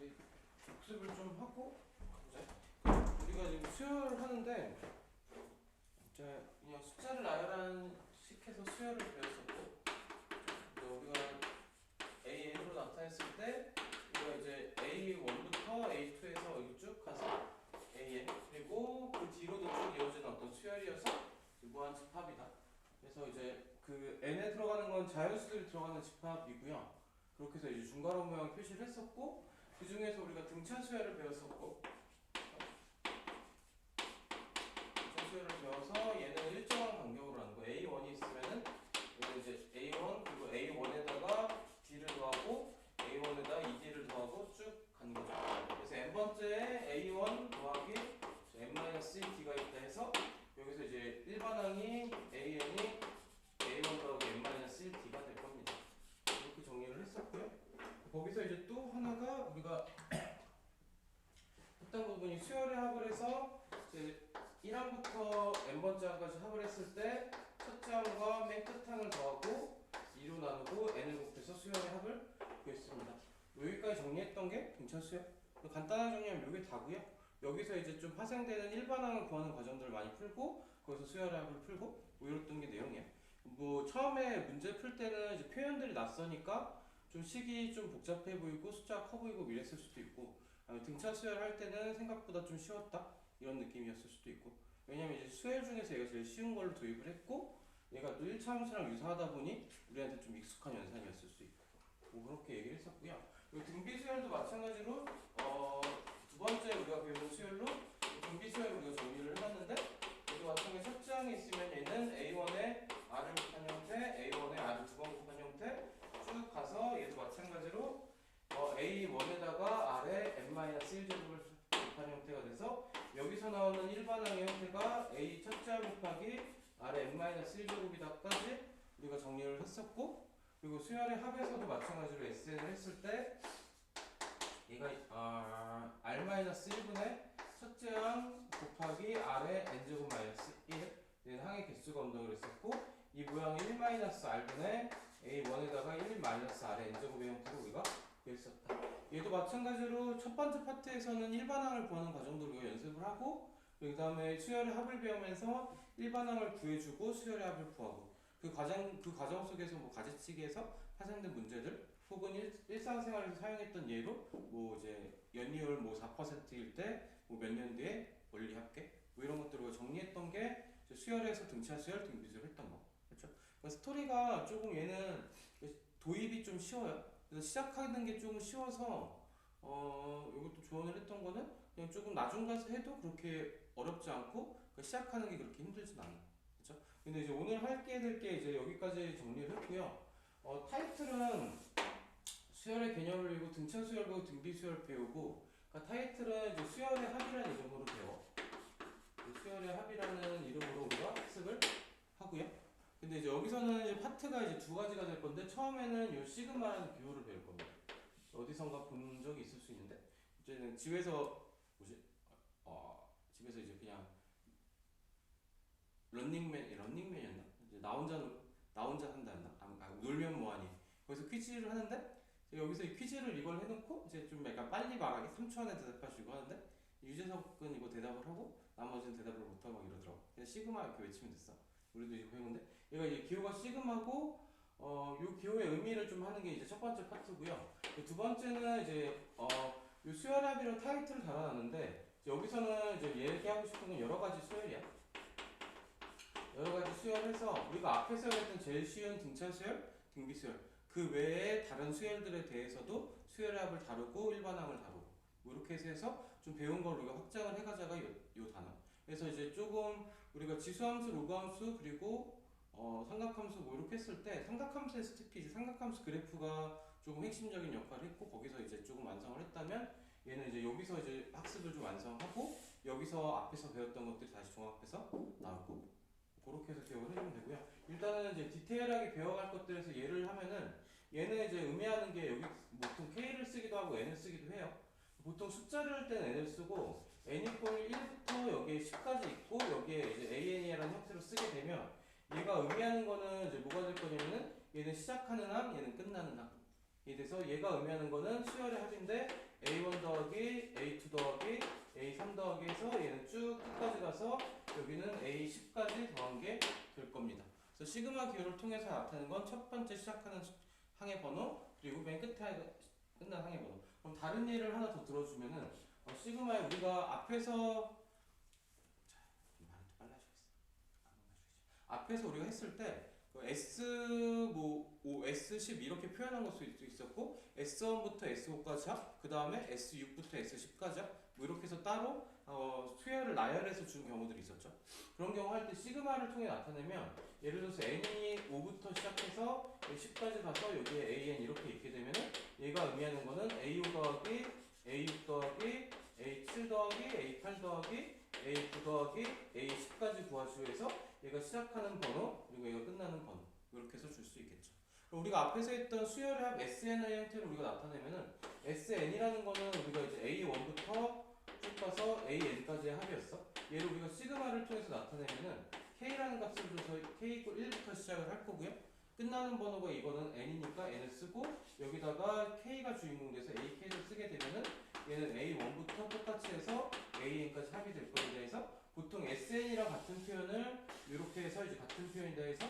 이제 복습을 좀 하고 우리가 지금 수열을 하는데 이제 그냥 숫자를 나열한식 해서 수열을 배웠었고 우리가 AN으로 나타냈을 때 우리가 이제 A1부터 A2에서 여기 쭉 가서 AN 그리고 그 뒤로도 쭉 이어지는 어떤 수열이어서 무한 집합이다. 그래서 이제 그 N에 들어가는 건 자연수들이 들어가는 집합이고요. 그렇게 해서 이제 중괄호 모양 표시를 했었고 그 중에서 우리가 등차 수열을 배웠었고 등차 수열을 배워서 얘는 일정한 간격으로 하는 거. A1이 있으면은 얘는 이제 A1 그리고 A1에다가 D를 더하고 A1에다 2D를 더하고 쭉 가는 거죠. 그래서 n번째에 A1 더하기 n-1D가 있다 해서 여기서 이제 일반항이 AN이 A1 더하기 n-1D가 될 겁니다. 이렇게 정리를 했었고요. 거기서 이제 또 하나가 우리가 했던 부분이 수열의 합을 해서 이제 1항부터 n번째 항까지 합을 했을 때 첫째 항과 맨 끝 항을 더하고 2로 나누고 n을 곱해서 수열의 합을 구했습니다. 여기까지 정리했던 게 등차 수열. 간단하게 정리하면 이게 다고요. 여기서 이제 좀 파생되는 일반항을 구하는 과정들을 많이 풀고 거기서 수열의 합을 풀고 뭐 이랬던 게 내용이에요. 뭐 처음에 문제 풀 때는 이제 표현들이 낯서니까 좀 식이 좀 복잡해 보이고 숫자가 커 보이고 이랬을 수도 있고 등차 수열 할 때는 생각보다 좀 쉬웠다 이런 느낌이었을 수도 있고 왜냐면 이제 수열 중에서 얘가 제일 쉬운 걸로 도입을 했고 얘가 또 1차 함수랑 유사하다 보니 우리한테 좀 익숙한 연산이었을 수 있고 뭐 그렇게 얘기를 했었고요. 그리고 등비 수열도 마찬가지로 두 번째 우리가 배운 수열로 등비 수열을 우리가 정리를 해봤는데 여기 마찬가지 첫째 항이 있으면 얘는 A1에 R을 곱한 형태, A1에 R을 두 번 곱한 형태 쭉 가서 얘도 마찬가지로 A1에다가 R에 n-1제곱을 곱한 형태가 돼서 여기서 나오는 일반항의 형태가 A 첫째 항 곱하기 R에 n-1제곱이다까지 우리가 정리를 했었고 그리고 수열의 합에서도 마찬가지로 SN을 했을 때 얘가 R-1분의 첫째 항 곱하기 R의 n제곱 마이너스 1 얘는 항의 개수가 온다고 그랬었고 이 모양이 1-R분의 A1에다가 1-R의 n제곱의 형태로 우리가 구했었다. 얘도 마찬가지로 첫 번째 파트에서는 일반항을 구하는 과정도 우리가 연습을 하고 그 다음에 수열의 합을 배우면서 일반항을 구해주고 수열의 합을 구하고 그 과정 속에서 뭐 가지치기에서 파생된 문제들 혹은 일상생활에서 사용했던 예로 뭐 이제 연이율 뭐 4%일 때 뭐 몇 년 뒤에 원리 합계 뭐 이런 것들을 정리했던 게 수열에서 등차 수열, 등비 수열 했던 거. 그렇죠? 그러니까 스토리가 조금 얘는 도입이 좀 쉬워요. 그래서 시작하는 게 조금 쉬워서 이것도 조언을 했던 거는 그냥 조금 나중 가서 해도 그렇게 어렵지 않고 시작하는 게 그렇게 힘들진 않아요. 그렇죠? 근데 이제 오늘 할게 될 게 이제 여기까지 정리를 했고요. 타이틀은 수열의 개념을 배우고 등차 수열 배우고 등비 수열 배우고 그러니까 타이틀은 이제 수열의 합이라는 이름으로 배워. 수열의 합이라는 이름으로 우리가 학습을 하고요. 근데 이제 여기서는 이제 파트가 이제 두 가지가 될 건데 처음에는 이 시그마라는 비호를 배울 겁니다. 어디선가 본 적이 있을 수 있는데 이제는 집에서 집에서 이제 그냥 런닝맨이었나? 이제 나 혼자 산다였나? 놀면 뭐하니? 거기서 퀴즈를 하는데 여기서 이 퀴즈를 이걸 해놓고 이제 좀 약간 빨리 말하기 3초 안에 대답하시고 하는데 유재석은 이거 대답을 하고 나머지는 대답을 못하고 막 이러더라고. 그냥 시그마 이렇게 외치면 됐어. 우리도 이제 배우는데 얘가 이제 기호가 시그마고 요 기호의 의미를 좀 하는 게 이제 첫 번째 파트고요. 두 번째는 이제 요 수열합이라는 타이틀을 달아놨는데 여기서는 이제 얘기하고 싶은 건 여러 가지 수열이야. 여러 가지 수열해서 우리가 앞에서 했던 제일 쉬운 등차 수열, 등비 수열 그 외에 다른 수열들에 대해서도 수열의 합을 다루고 일반항을 다루고 뭐 이렇게 해서 좀 배운 걸 우리가 확장을 해가자가 요 단어. 그래서 이제 조금 우리가 지수함수, 로그함수 그리고 삼각함수 뭐 이렇게 했을 때 삼각함수의 스티피지, 삼각함수 그래프가 조금 핵심적인 역할을 했고 거기서 이제 조금 완성을 했다면 얘는 이제 여기서 이제 학습을 좀 완성하고 여기서 앞에서 배웠던 것들이 다시 종합해서 나오고 그렇게 해서 기억을 해주면 되고요. 일단은 이제 디테일하게 배워갈 것들에서 예를 하면은 얘는 이제 의미하는 게 여기 보통 K를 쓰기도 하고 N을 쓰기도 해요. 보통 숫자를 할 때는 N을 쓰고 N 이퀄 1부터 여기에 10까지 있고 여기에 이제 AN이라는 형태로 쓰게 되면 얘가 의미하는 거는 이제 뭐가 될 거냐면은 얘는 시작하는 항, 얘는 끝나는 항. 이 돼서 얘가 의미하는 거는 수열의 합인데 A1 더하기 A2 더하기 A3 더하기 해서 얘는 쭉 끝까지 가서 여기는 A10까지 더한 게 될 겁니다. 그래서 시그마 기호를 통해서 나타내는 건 첫 번째 시작하는 항의 번호 그리고 맨 끝에 끝난 항의 번호. 그럼 다른 예를 하나 더 들어주면은 시그마에 우리가 앞에서 좀 말이 좀 빨라지겠어. 앞에서 우리가 했을 때 S 뭐 S10 이렇게 표현한 것도 있었고 S1부터 S5까지 합, 그 다음에 S6부터 S10까지 합, 뭐 이렇게 해서 따로 수열을 나열해서 준 경우들이 있었죠. 그런 경우 할 때 시그마를 통해 나타내면 예를 들어서 n이 5부터 시작해서 10까지 가서 여기에 an 이렇게 있게 되면은 얘가 의미하는 거는 a5 더하기 a6 더하기 a7 더하기 a8 더하기 a9 더하기 a10까지 구하시오 해서 얘가 시작하는 번호 그리고 얘가 끝나는 번호 이렇게 해서 줄 수 있겠죠. 우리가 앞에서 했던 수열의 합 SN의 형태를 우리가 나타내면은 SN이라는 거는 우리가 이제 A1부터 쭉 가서 AN까지의 합이었어. 얘를 우리가 시그마를 통해서 나타내면은 K라는 값을 줘서 K 이퀄 1부터 시작을 할 거고요. 끝나는 번호가 이거는 N이니까 N을 쓰고 여기다가 K가 주인공 돼서 AK를 쓰게 되면은 얘는 A1부터 똑같이 해서 AN까지 합이 될 거에 대해서 보통 SN이랑 같은 표현을 이렇게 해서 이제 같은 표현이다 해서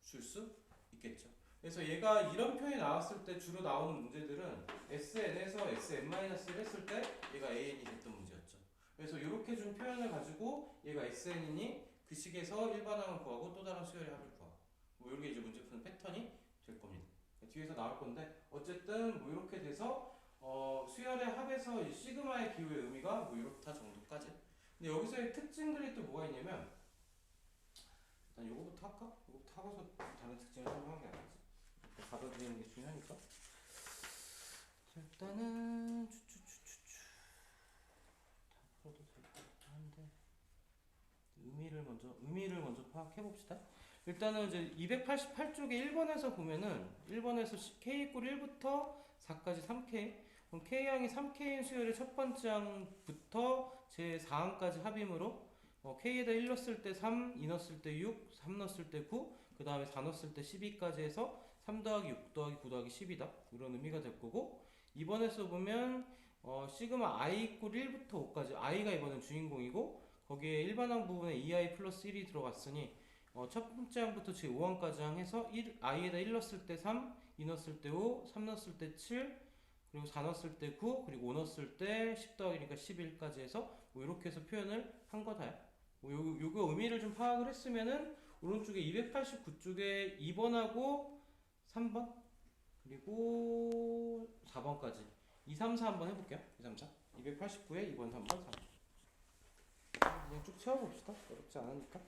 줄 수 있겠죠. 그래서 얘가 이런 표현이 나왔을 때 주로 나오는 문제들은 SN에서 SN-1을 했을 때 얘가 AN이 됐던 문제였죠. 그래서 이렇게 준 표현을 가지고 얘가 SN이니 그 식에서 일반항을 구하고 또 다른 수열의 합을 구하고 뭐 이렇게 이제 문제 푸는 패턴이 될 겁니다. 뒤에서 나올 건데 어쨌든 뭐 이렇게 돼서 수열의 합에서 이 시그마의 기호의 의미가 뭐 이렇다 정도까지. 근데 여기서의 특징들이 또 뭐가 있냐면 일단 요거부터 할까? 요거부터 하고서 다른 특징을 설명하는 게 낫지. 받아들이는 게 중요하니까. 일단은 다 풀어도 될 것 같긴 한데 의미를 먼저 파악해 봅시다. 일단은 이제 288쪽에 1번에서 보면은 1번에서 K 이퀄 1부터 4까지 3K 그럼 K항이 3K인 수열의 첫 번째 항부터 제 4항까지 합이므로 K에다 1 넣었을 때 3, 2 넣었을 때 6, 3 넣었을 때 9, 그 다음에 4 넣었을 때 12까지 해서 3 더하기 6 더하기 9 더하기 10이다. 이런 의미가 될 거고 2번에서 보면 시그마 I 이퀄 1부터 5까지 i가 이번엔 주인공이고 거기에 일반항 부분에 2i 플러스 1이 들어갔으니 첫 번째 항부터 제 5항까지 항해서 i에다 1 넣었을 때 3, 2 넣었을 때 5, 3 넣었을 때 7, 그리고 4 넣었을 때 9, 그리고 5 넣었을 때 10 더하기니까 11까지 해서 뭐 이렇게 해서 표현을 한 거다요. 뭐 요거 의미를 좀 파악을 했으면은 오른쪽에 289쪽에 2번하고 3번 그리고 4번까지 2, 3, 4 한번 해볼게요. 2, 3, 4 289에 2번, 3번, 4번 그냥 쭉 채워봅시다. 어렵지 않으니까.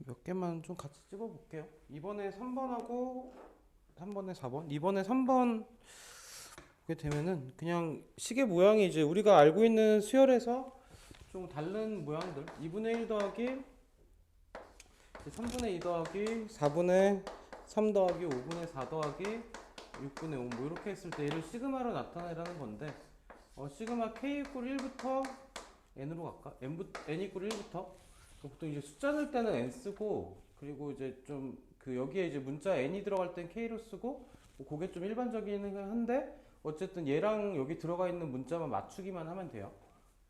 몇 개만 좀 같이 찍어 볼게요. 이번에 3번하고 3번에 4번, 이번에 3번 보게 되면은 그냥 시계 모양이 이제 우리가 알고 있는 수열에서 좀 다른 모양들, 2분의 1 더하기 3분의 2 더하기 4분의 3 더하기 5분의 4 더하기 6분의 5 뭐 이렇게 했을 때 얘를 시그마로 나타내라는 건데, 시그마 k 이퀄 1부터 n으로 갈까? n 이퀄 1부터 보통 이제 숫자 넣을 때는 n 쓰고, 그리고 이제 좀 그 여기에 이제 문자 n이 들어갈 땐 k로 쓰고, 뭐 그게 좀 일반적이긴 한데 어쨌든 얘랑 여기 들어가 있는 문자만 맞추기만 하면 돼요.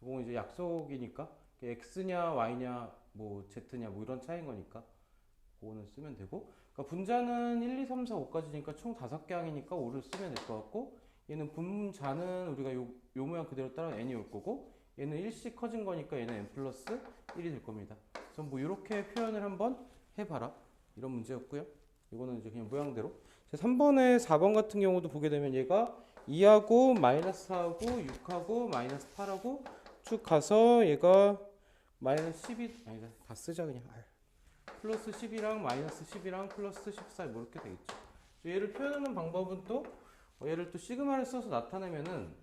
이건 이제 약속이니까 x냐 y냐 뭐 z냐 뭐 이런 차이인 거니까 그거는 쓰면 되고, 그러니까 분자는 1, 2, 3, 4, 5까지니까 총 5개 항이니까 5를 쓰면 될 것 같고, 얘는 분자는 우리가 요 모양 그대로 따라 n이 올 거고, 얘는 1씩 커진 거니까 얘는 n 플러스 1이 될 겁니다. 그래서 뭐 이렇게 표현을 한번 해봐라, 이런 문제였고요. 이거는 이제 그냥 모양대로. 3번에 4번 같은 경우도 보게 되면 얘가 2하고 마이너스 4하고 6하고 마이너스 8하고 쭉 가서 얘가 마이너스 12, 아니 다 쓰자 그냥. 플러스 10이랑 마이너스 10이랑 플러스 14 뭐 이렇게 되겠죠. 얘를 표현하는 방법은 또 얘를 또 시그마를 써서 나타내면은,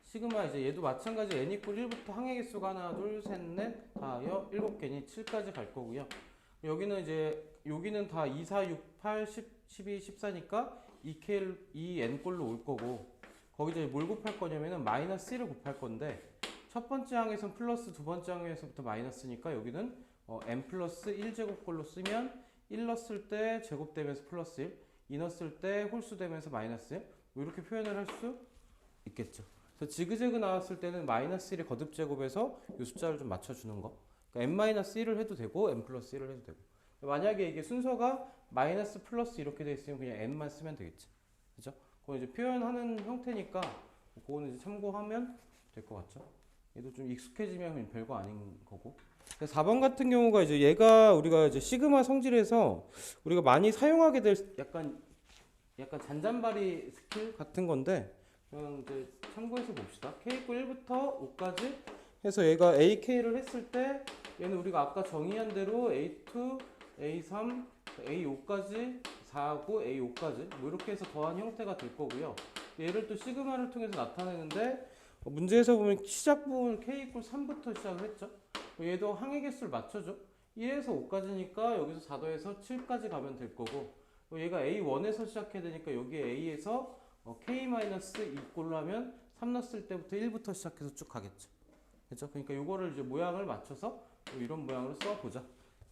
시그마 이제 얘도 마찬가지 n 이퀄 1부터 항의 개수가 하나 둘 셋 넷 다 7개니 7까지 갈 거고요. 여기는 이제 여기는 다 2, 4, 6, 8, 10, 12, 14니까 2n 꼴로 올 거고, 거기 이제 뭘 곱할 거냐면은 마이너스 1을 곱할 건데, 첫 번째 항에서는 플러스, 두 번째 항에서부터 마이너스니까 여기는 n 플러스 1제곱꼴로 쓰면 1 넣었을 때 제곱되면서 플러스 1, 2 넣었을 때 홀수되면서 마이너스 1, 뭐 이렇게 표현을 할 수 있겠죠. 그래서 지그재그 나왔을 때는 마이너스 1의 거듭제곱에서 이 숫자를 좀 맞춰주는 거. 그러니까 n-1을 해도 되고 n 플러스 1을 해도 되고. 만약에 이게 순서가 마이너스 플러스 이렇게 돼 있으면 그냥 n만 쓰면 되겠지. 그죠? 그건 이제 표현하는 형태니까 그거는 이제 참고하면 될 것 같죠. 얘도 좀 익숙해지면 별거 아닌 거고. 4번 같은 경우가 이제 얘가 우리가 이제 시그마 성질에서 우리가 많이 사용하게 될 약간 잔잔바리 스킬 같은 건데, 그냥 이제 참고해서 봅시다. k 이퀄 1부터 5까지 해서 얘가 ak를 했을 때 얘는 우리가 아까 정의한 대로 a2, a3, a5까지 4하고 a5까지 뭐 이렇게 해서 더한 형태가 될 거고요. 얘를 또 시그마를 통해서 나타내는데, 문제에서 보면 시작 부분 k 이퀄 3부터 시작을 했죠. 얘도 항의 개수를 맞춰줘. 1에서 5까지니까 여기서 4 더해서 7까지 가면 될 거고, 얘가 A1에서 시작해야 되니까 여기에 A에서 K-2꼴로 하면 3 넣었을 때부터 1부터 시작해서 쭉 가겠죠. 그렇죠? 그러니까 이거를 이제 모양을 맞춰서 이런 모양으로 써보자,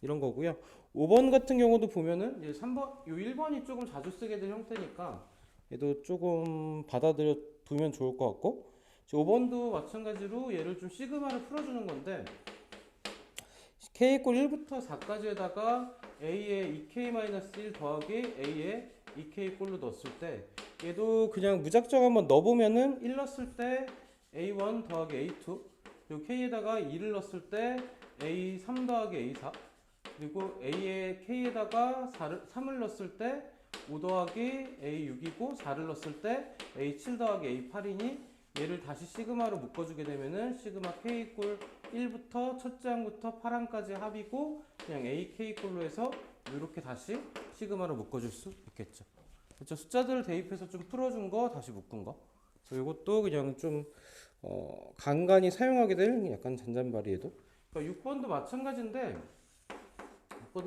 이런 거고요. 5번 같은 경우도 보면은 이제 3번, 요 1번이 조금 자주 쓰게 될 형태니까 얘도 조금 받아들여 두면 좋을 것 같고, 5번도 마찬가지로 얘를 좀 시그마를 풀어주는 건데, k 이퀄 1부터 4까지에다가 a의 2k-1 더하기 a의 2k 꼴로 넣었을 때 얘도 그냥 무작정 한번 넣어보면은 1 넣었을 때 a1 더하기 a2, 그리고 k에다가 2를 넣었을 때 a3 더하기 a4, 그리고 a의 k에다가 3을 넣었을 때 5 더하기 a6이고 4를 넣었을 때 a7 더하기 a8이니, 얘를 다시 시그마로 묶어주게 되면은 시그마 k 이퀄 1부터 첫째 항부터 8항까지 합이고 그냥 AK 꼴로 해서 이렇게 다시 시그마로 묶어줄 수 있겠죠. 그렇죠? 숫자들을 대입해서 좀 풀어준 거 다시 묶은 거. 그래서 이것도 그냥 좀 간간히 사용하게 될 약간 잔잔바리에도. 그러니까 6번도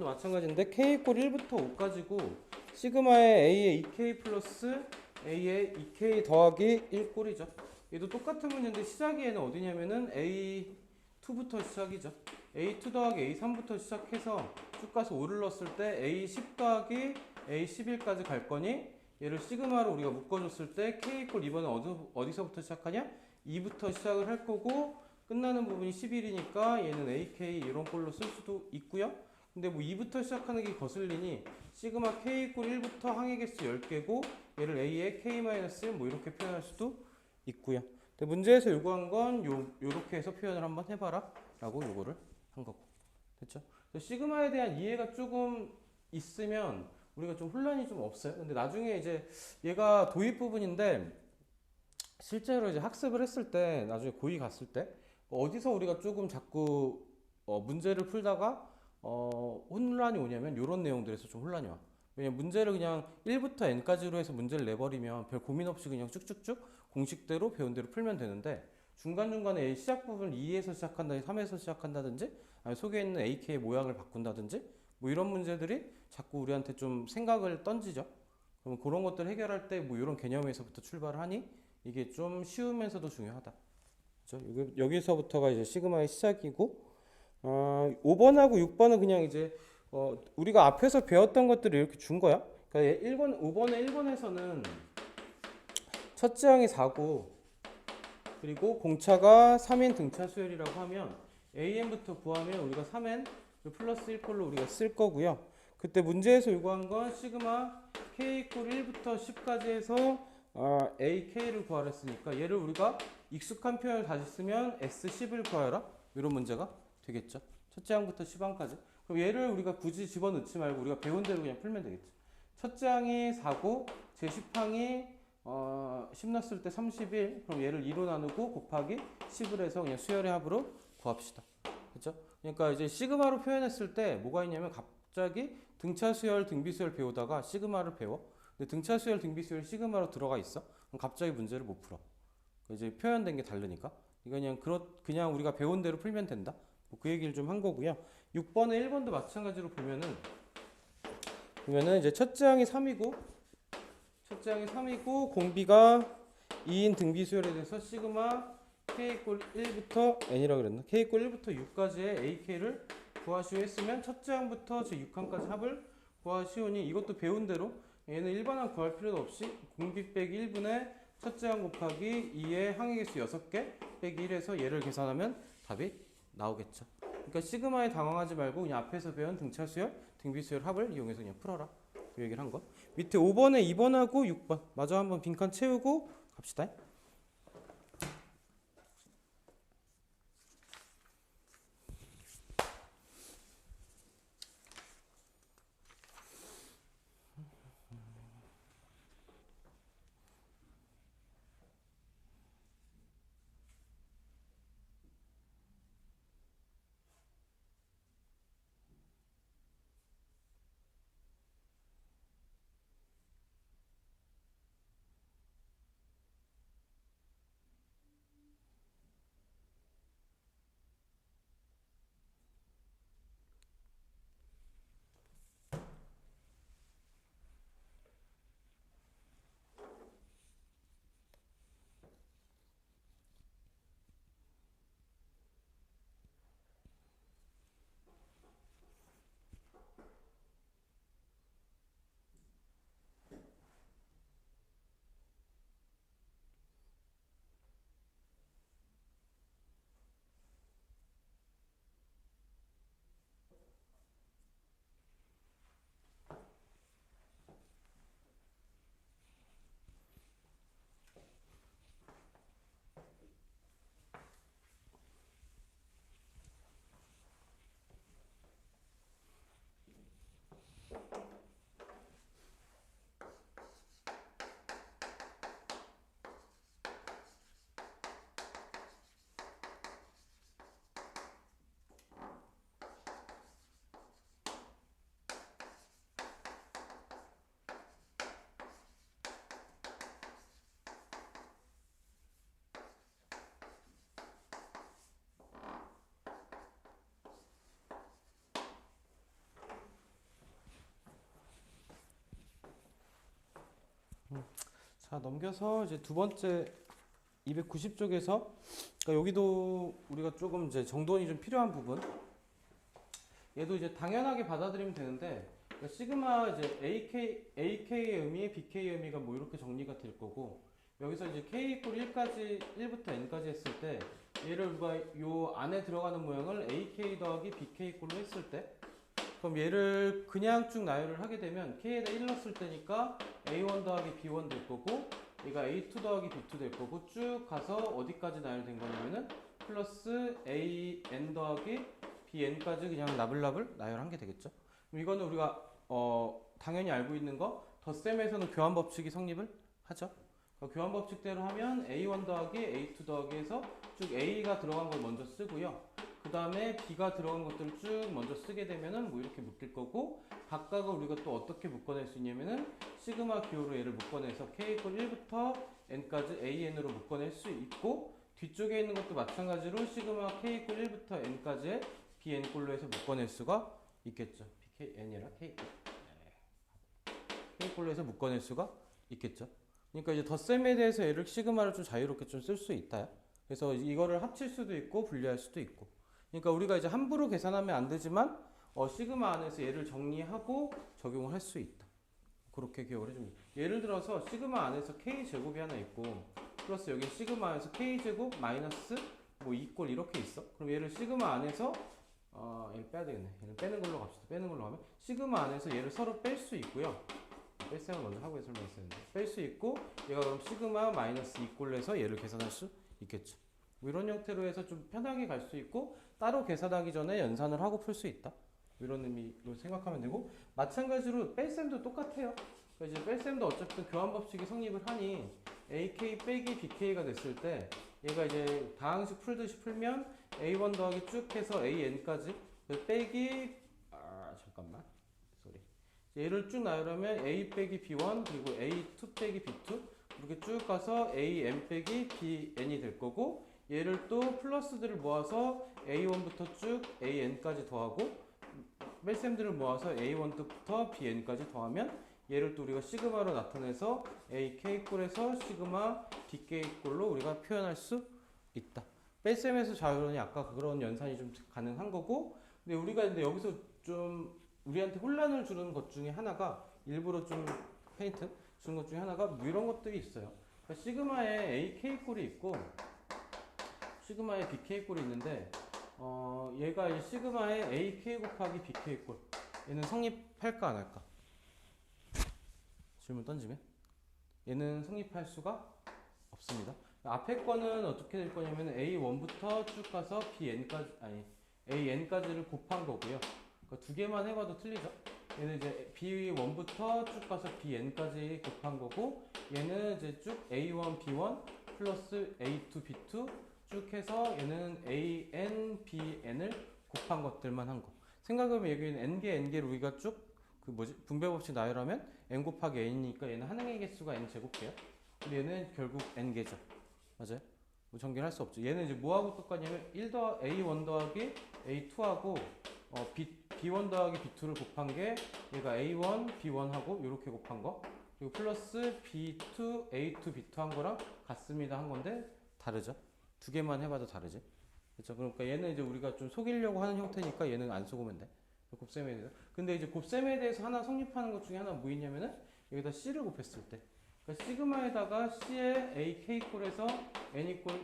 마찬가지인데 K 이퀄 1부터 5까지고 시그마의 A의 2K 플러스 A의 2K 더하기 1 꼴이죠. 얘도 똑같은 문제인데 시작이 얘는 어디냐면은 A2부터 시작이죠. A2 더하기 A3부터 시작해서 쭉 가서 5를 넣었을 때 A10 더하기 A11까지 갈 거니, 얘를 시그마로 우리가 묶어줬을 때 K 이퀄 이번에 어디서부터 시작하냐? 2부터 시작을 할 거고, 끝나는 부분이 11이니까 얘는 AK 이런 꼴로 쓸 수도 있고요. 근데 뭐 2부터 시작하는 게 거슬리니 시그마 K 이퀄 1부터 항의 개수 10개고 얘를 A의 K-1 뭐 이렇게 표현할 수도 있고요. 근데 문제에서 요구한 건 요렇게 해서 표현을 한번 해봐라 라고 요거를 한 거고. 됐죠? 시그마에 대한 이해가 조금 있으면 우리가 좀 혼란이 좀 없어요. 근데 나중에 이제 얘가 도입 부분인데, 실제로 이제 학습을 했을 때 나중에 고2 갔을 때 어디서 우리가 조금 자꾸 문제를 풀다가 혼란이 오냐면 이런 내용들에서 좀 혼란이 와. 왜냐면 문제를 그냥 1부터 n까지로 해서 문제를 내버리면 별 고민 없이 그냥 쭉쭉쭉 공식대로 배운 대로 풀면 되는데 중간중간에 시작 부분을 2에서 시작한다든지 3에서 시작한다든지 아니면 속에 있는 AK의 모양을 바꾼다든지 뭐 이런 문제들이 자꾸 우리한테 좀 생각을 던지죠. 그럼 그런 것들 해결할 때 뭐 이런 개념에서부터 출발을 하니 이게 좀 쉬우면서도 중요하다. 그렇죠? 여기서부터가 이제 시그마의 시작이고 5번하고 6번은 그냥 이제 우리가 앞에서 배웠던 것들을 이렇게 준 거야. 그러니까 5번에 1번에서는 첫째 항이 4고 그리고 공차가 3n 등차 수열이라고 하면 AN부터 구하면 우리가 3n 플러스 1꼴로 우리가 쓸 거고요. 그때 문제에서 요구한 건 시그마 k 이퀄 1부터 10까지 해서 AK를 구하라 했으니까 얘를 우리가 익숙한 표현을 다시 쓰면 S10을 구하라 이런 문제가 되겠죠. 첫째 항부터 10항까지. 그럼 얘를 우리가 굳이 집어넣지 말고 우리가 배운 대로 그냥 풀면 되겠죠. 첫째 항이 4고 제 10항이 10 넣었을 때 31. 그럼 얘를 2로 나누고 곱하기 10을 해서 그냥 수열의 합으로 구합시다. 그렇죠? 그러니까 이제 시그마로 표현했을 때 뭐가 있냐면 갑자기 등차 수열, 등비 수열 배우다가 시그마를 배워. 근데 등차 수열, 등비 수열 시그마로 들어가 있어. 그럼 갑자기 문제를 못 풀어. 이제 표현된 게 다르니까. 이거 그냥 우리가 배운 대로 풀면 된다. 뭐그 얘기를 좀 한 거고요. 6번에 1번도 마찬가지로 보면은 이제 첫째 항이 3이고 공비가 2인 등비 수열에 대해서 시그마 k 이퀄 1부터 n이라고 그랬나? k 이퀄 1부터 6까지의 ak를 구하시오 했으면 첫째 항부터 제 6항까지 합을 구하시오니 이것도 배운 대로 얘는 일반항 구할 필요도 없이 공비 빼기 1분의 첫째 항 곱하기 2의 항의 개수 6개 빼기 1에서 얘를 계산하면 답이 나오겠죠. 그러니까 시그마에 당황하지 말고 그냥 앞에서 배운 등차 수열, 등비 수열 합을 이용해서 그냥 풀어라. 그 얘기를 한 거. 밑에 5번에 2번하고 6번 마저 한번 빈칸 채우고 갑시다. 자, 넘겨서 이제 두 번째 290쪽에서 그러니까 여기도 우리가 조금 이제 정돈이 좀 필요한 부분. 얘도 이제 당연하게 받아들이면 되는데 그러니까 시그마 이제 AK의 의미, BK의 의미가 뭐 이렇게 정리가 될 거고 여기서 이제 K 이퀄 1까지 1부터 n까지 했을 때 얘를 우리가 요 안에 들어가는 모양을 AK 더하기 BK 이퀄로 했을 때 그럼 얘를 그냥 쭉 나열을 하게 되면 K에다 1 넣었을 때니까 A1 더하기 B1 될 거고 얘가 A2 더하기 B2 될 거고 쭉 가서 어디까지 나열된 거냐면은 플러스 AN 더하기 BN까지 그냥 나블나블 나열한 게 되겠죠. 그럼 이거는 우리가 당연히 알고 있는 거 덧셈에서는 교환 법칙이 성립을 하죠. 교환 법칙대로 하면 A1 더하기 A2 더하기 해서 쭉 A가 들어간 걸 먼저 쓰고요. 그 다음에 B가 들어간 것들을 쭉 먼저 쓰게 되면은 뭐 이렇게 묶일 거고, 각각을 우리가 또 어떻게 묶어낼 수 있냐면은 시그마 기호로 얘를 묶어내서 k 이퀄 1부터 n까지 an으로 묶어낼 수 있고, 뒤쪽에 있는 것도 마찬가지로 시그마 k 이퀄 1부터 n까지의 bn꼴로 해서 묶어낼 수가 있겠죠. bkn이라 k꼴로 해서 묶어낼 수가 있겠죠. 그러니까 이제 덧셈에 대해서 얘를 시그마를 좀 자유롭게 좀 쓸 수 있다. 그래서 이거를 합칠 수도 있고 분리할 수도 있고. 그러니까 우리가 이제 함부로 계산하면 안 되지만 시그마 안에서 얘를 정리하고 적용을 할 수 있다. 그렇게 기억을 해줍니다. 예를 들어서 시그마 안에서 k제곱이 하나 있고 플러스 여기 시그마 안에서 k제곱 마이너스 뭐 2꼴 이렇게 있어. 그럼 얘를 시그마 안에서 얘를 빼야 되겠네. 얘를 빼는 걸로 갑시다. 빼는 걸로 하면 시그마 안에서 얘를 서로 뺄 수 있고요. 뺄셈을 먼저 하고 설명했었는데 뺄 수 있고, 얘가 그럼 시그마 마이너스 2꼴로 해서 얘를 계산할 수 있겠죠. 뭐 이런 형태로 해서 좀 편하게 갈 수 있고, 따로 계산하기 전에 연산을 하고 풀 수 있다. 이런 의미로 생각하면 되고, 마찬가지로 뺄셈도 똑같아요. 그러니까 이제 뺄셈도 어쨌든 교환 법칙이 성립을 하니 AK 빼기 BK가 됐을 때 얘가 이제 다항식 풀듯이 풀면 A1 더하기 쭉 해서 AN까지 빼기 잠깐만 쏘리 얘를 쭉 나열하면 A 빼기 B1 그리고 A2 빼기 B2 이렇게 쭉 가서 AN 빼기 BN이 될 거고, 얘를 또 플러스들을 모아서 A1부터 쭉 AN까지 더하고 뺄셈들을 모아서 A1부터 BN까지 더하면 얘를 또 우리가 시그마로 나타내서 AK꼴에서 시그마 BK꼴로 우리가 표현할 수 있다. 뺄셈에서 자유로니 아까 그런 연산이 좀 가능한 거고, 근데 우리가 근데 여기서 좀 우리한테 혼란을 주는 것 중에 하나가, 일부러 좀 페인트 주는 것 중에 하나가 뭐 이런 것들이 있어요. 그러니까 시그마에 AK꼴이 있고 시그마에 BK꼴이 있는데 얘가 이 시그마에 AK 곱하기 BK꼴 얘는 성립할까 안 할까? 질문 던지면 얘는 성립할 수가 없습니다. 앞에 거는 어떻게 될 거냐면 A1부터 쭉 가서 BN까지 AN까지를 곱한 거고요. 그러니까 두 개만 해봐도 틀리죠. 얘는 이제 B1부터 쭉 가서 BN까지 곱한 거고, 얘는 이제 쭉 A1, B1 플러스 A2, B2 쭉 해서 얘는 AN, BN을 곱한 것들만 한 거. 생각해보면 여기는 N개를 우리가 쭉 분배 법칙 나열하면 N 곱하기 N이니까 얘는 하나의 개수가 N 제곱개요. 근데 얘는 결국 N개죠. 맞아요? 뭐 전개할 수 없죠. 얘는 이제 뭐하고 똑같냐면 A1 더하기 A2하고 B1 더하기 B2를 곱한 게 얘가 A1, B1하고 이렇게 곱한 거, 그리고 플러스 B2, A2, B2 한 거랑 같습니다 한 건데 다르죠. 두 개만 해봐도 다르지. 그렇죠? 그러니까 얘는 이제 우리가 좀 속이려고 하는 형태니까 얘는 안 속으면 돼. 곱셈에 대해서. 근데 이제 곱셈에 대해서 하나 성립하는 것 중에 하나 뭐 있냐면은 여기다 C를 곱했을 때, 그러니까 시그마에다가 C에 AK 꼴에서 N 이꼴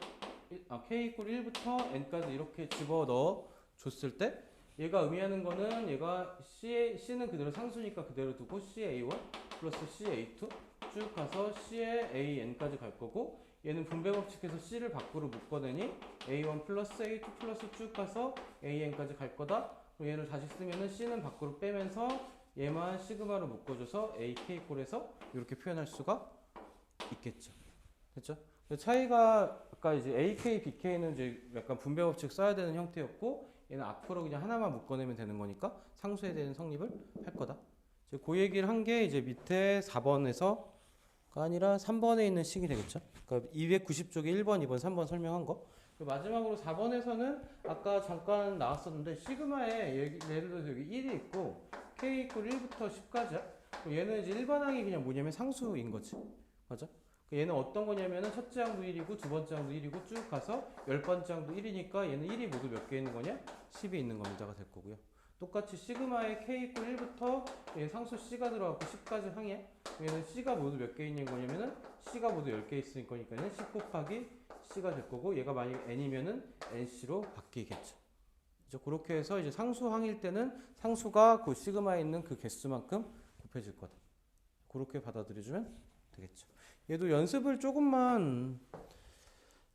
K 이꼴 1부터 N까지 이렇게 집어 넣어 줬을 때 얘가 의미하는 거는 얘가 C는 그대로 상수니까 그대로 두고 CA1 플러스 CA2 쭉 가서 C에 AN까지 갈 거고, 얘는 분배 법칙에서 C를 밖으로 묶어내니 A1 플러스 A2 플러스 쭉 가서 AN까지 갈 거다. 얘를 다시 쓰면은 C는 밖으로 빼면서 얘만 시그마로 묶어줘서 AK꼴에서 이렇게 표현할 수가 있겠죠. 됐죠? 차이가 아까 이제 AK, BK는 이제 약간 분배 법칙 써야 되는 형태였고, 얘는 앞으로 그냥 하나만 묶어내면 되는 거니까 상수에 대한 성립을 할 거다. 그 얘기를 한 게 이제 밑에 4번에서가 아니라 3번에 있는 식이 되겠죠. 그러니까 290쪽에 1번, 2번, 3번 설명한 거. 마지막으로 4번에서는 아까 잠깐 나왔었는데 시그마에 예를 들어서 여기 1이 있고 K 이퀄 1부터 10까지야. 얘는 이제 일반항이 그냥 뭐냐면 상수인 거지. 맞아? 얘는 어떤 거냐면은 첫째 항도 1이고 두 번째 항도 1이고 쭉 가서 10번째 항도 1이니까 얘는 1이 모두 몇 개 있는 거냐? 10이 있는 겁니다가 될 거고요. 똑같이 시그마에 K 이퀄 1부터 얘는 상수 C가 들어가고 10까지 항이야. 얘는 C가 모두 몇 개 있는 거냐면은 C가 모두 10개 있을 거니까 얘는 10 곱하기 C가 될 거고, 얘가 만약 N이면은 NC로 바뀌겠죠. 그렇게 해서 이제 상수항일 때는 상수가 그 시그마에 있는 그 개수만큼 곱해질 거다. 그렇게 받아들여주면 되겠죠. 얘도 연습을 조금만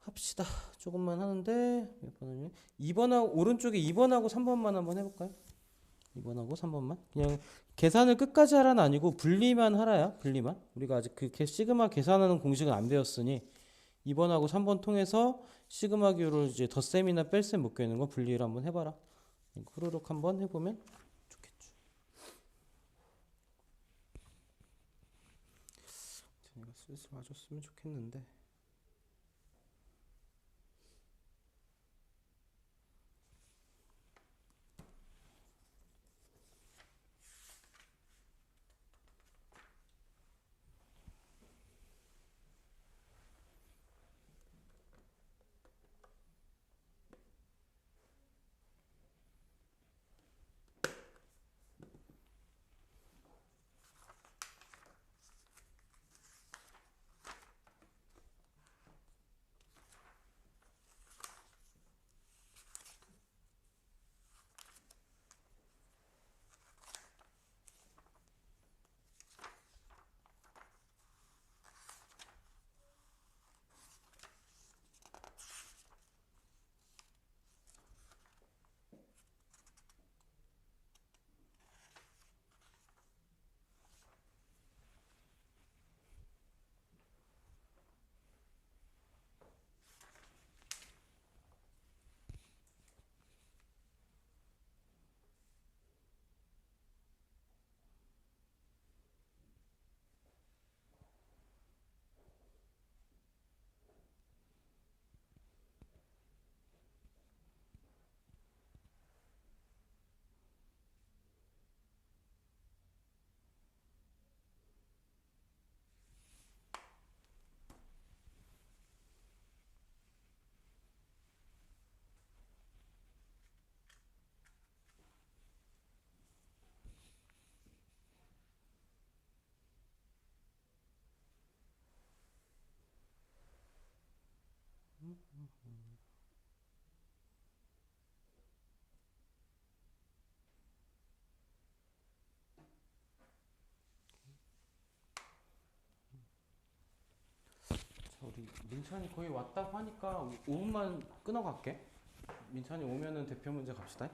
합시다. 조금만 하는데 몇 번이면 2번하고 오른쪽에 2번하고 3번만 한번 해볼까요? 2번하고 3번만 그냥 계산을 끝까지 하라는 아니고 분리만 하라야. 분리만. 우리가 아직 그 시그마 계산하는 공식은 안 배웠으니 2번하고 3번 통해서 시그마 기호를 이제 덧셈이나 뺄셈 묶여 있는 거 분리를 한번 해봐라. 후루룩 한번 해보면 좋겠죠. 제가 슬슬 와줬으면 좋겠는데. 우리 민찬이 거의 왔다고 하니까 5분만 끊어갈게. 민찬이 오면은 대표 문제 갑시다.